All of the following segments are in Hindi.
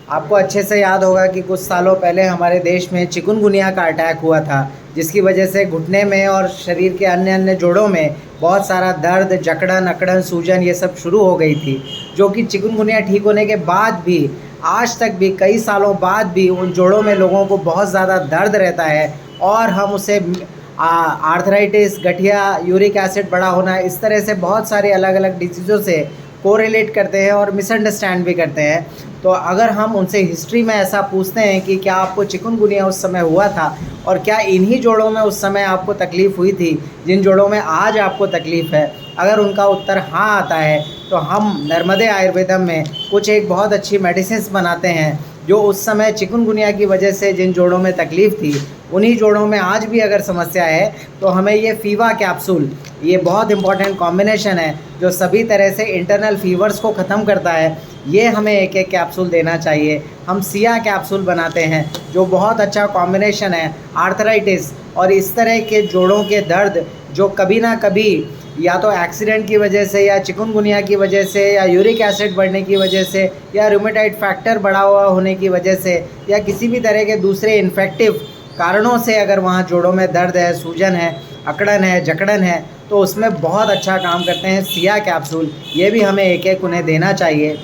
आपको अच्छे से याद होगा कि कुछ सालों पहले हमारे देश में चिकनगुनिया का अटैक हुआ था, जिसकी वजह से घुटने में और शरीर के अन्य अन्य जोड़ों में बहुत सारा दर्द, जकड़न, अकड़न, सूजन ये सब शुरू हो गई थी। जो कि चिकनगुनिया ठीक होने के बाद भी, आज तक भी, कई सालों बाद भी उन जोड़ों में लोगों को बहुत ज़्यादा दर्द रहता है और हम उसे आर्थराइटिस, गठिया, यूरिक एसिड बढ़ा होना, इस तरह से बहुत सारे अलग अलग डिजीज़ों से कोरिलेट करते हैं और मिसअंडरस्टैंड भी करते हैं। तो अगर हम उनसे हिस्ट्री में ऐसा पूछते हैं कि क्या आपको चिकनगुनिया उस समय हुआ था और क्या इन्हीं जोड़ों में उस समय आपको तकलीफ़ हुई थी जिन जोड़ों में आज आपको तकलीफ़ है, अगर उनका उत्तर हाँ आता है तो हम नर्मदे आयुर्वेदम में कुछ एक बहुत अच्छी मेडिसिन्स बनाते हैं जो उस समय चिकनगुनिया की वजह से जिन जोड़ों में तकलीफ़ थी, उन्हीं जोड़ों में आज भी अगर समस्या है तो हमें ये फीवा कैप्सूल, ये बहुत इंपॉर्टेंट कॉम्बिनेशन है जो सभी तरह से इंटरनल फीवर्स को ख़त्म करता है। ये हमें एक एक कैप्सूल देना चाहिए। हम सिया कैप्सूल बनाते हैं जो बहुत अच्छा कॉम्बिनेशन है आर्थराइटिस और इस तरह के जोड़ों के दर्द जो कभी ना कभी या तो एक्सीडेंट की वजह से या चिकनगुनिया की वजह से या यूरिक एसिड बढ़ने की वजह से या रूमेटाइड फैक्टर बढ़ा हुआ होने की वजह से या किसी भी तरह के दूसरे इन्फेक्टिव कारणों से अगर वहाँ जोड़ों में दर्द है, सूजन है, अकड़न है, जकड़न है, तो उसमें बहुत अच्छा काम करते हैं सिया कैप्सूल। ये भी हमें एक एक उन्हें देना चाहिए।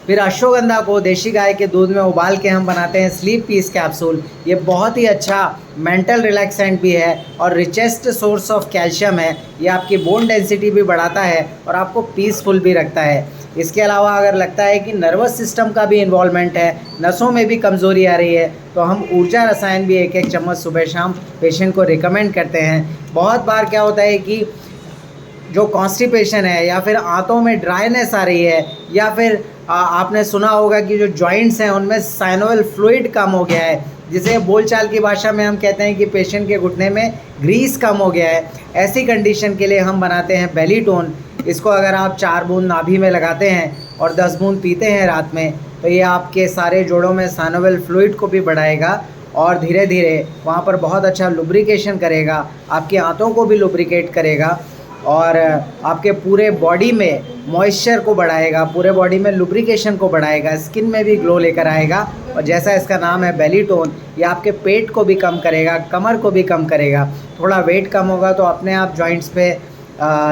फिर अश्वगंधा को देशी गाय के दूध में उबाल के हम बनाते हैं स्लीप पीस कैप्सूल। ये बहुत ही अच्छा मेंटल रिलैक्सेंट भी है और रिचेस्ट सोर्स ऑफ कैल्शियम है। ये आपकी बोन डेंसिटी भी बढ़ाता है और आपको पीसफुल भी रखता है। इसके अलावा अगर लगता है कि नर्वस सिस्टम का भी इन्वॉल्वमेंट है, नसों में भी कमज़ोरी आ रही है, तो हम ऊर्जा रसायन भी एक एक चम्मच सुबह शाम पेशेंट को रिकमेंड करते हैं। बहुत बार क्या होता है कि जो कॉन्स्टिपेशन है या फिर आंतों में ड्राइनेस आ रही है या फिर आपने सुना होगा कि जो जॉइंट्स हैं उनमें साइनोवियल फ्लूइड कम हो गया है, जिसे बोलचाल की भाषा में हम कहते हैं कि पेशेंट के घुटने में ग्रीस कम हो गया है। ऐसी कंडीशन के लिए हम बनाते हैं बेलीटोन। इसको अगर आप 4 बूंद नाभि में लगाते हैं और 10 बूंद पीते हैं रात में, तो ये आपके सारे जोड़ों में साइनोवियल फ्लूइड को भी बढ़ाएगा और धीरे धीरे वहाँ पर बहुत अच्छा लुब्रिकेशन करेगा, आपकी आंतों को भी लुब्रिकेट करेगा और आपके पूरे बॉडी में मॉइस्चर को बढ़ाएगा, पूरे बॉडी में लुब्रिकेशन को बढ़ाएगा, स्किन में भी ग्लो लेकर आएगा। और जैसा इसका नाम है बेलीटोन, ये आपके पेट को भी कम करेगा, कमर को भी कम करेगा। थोड़ा वेट कम होगा तो अपने आप जॉइंट्स पे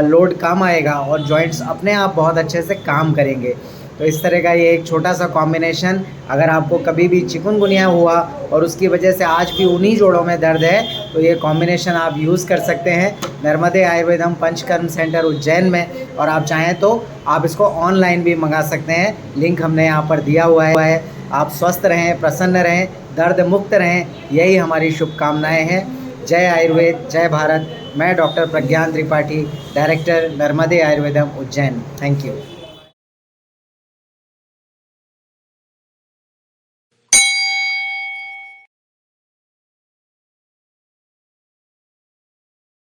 लोड कम आएगा और जॉइंट्स अपने आप बहुत अच्छे से काम करेंगे। तो इस तरह का ये एक छोटा सा कॉम्बिनेशन, अगर आपको कभी भी चिकनगुनिया हुआ और उसकी वजह से आज भी उन्हीं जोड़ों में दर्द है, तो ये कॉम्बिनेशन आप यूज़ कर सकते हैं नर्मदे आयुर्वेदम पंचकर्म सेंटर उज्जैन में। और आप चाहें तो आप इसको ऑनलाइन भी मंगा सकते हैं, लिंक हमने यहाँ पर दिया हुआ है। आप स्वस्थ रहें, प्रसन्न रहें, दर्द मुक्त रहें, यही हमारी शुभकामनाएँ हैं। जय आयुर्वेद, जय भारत। मैं doctor Pragyan Tripathi, director Narmade Ayurvedam Ujjain. Thank you.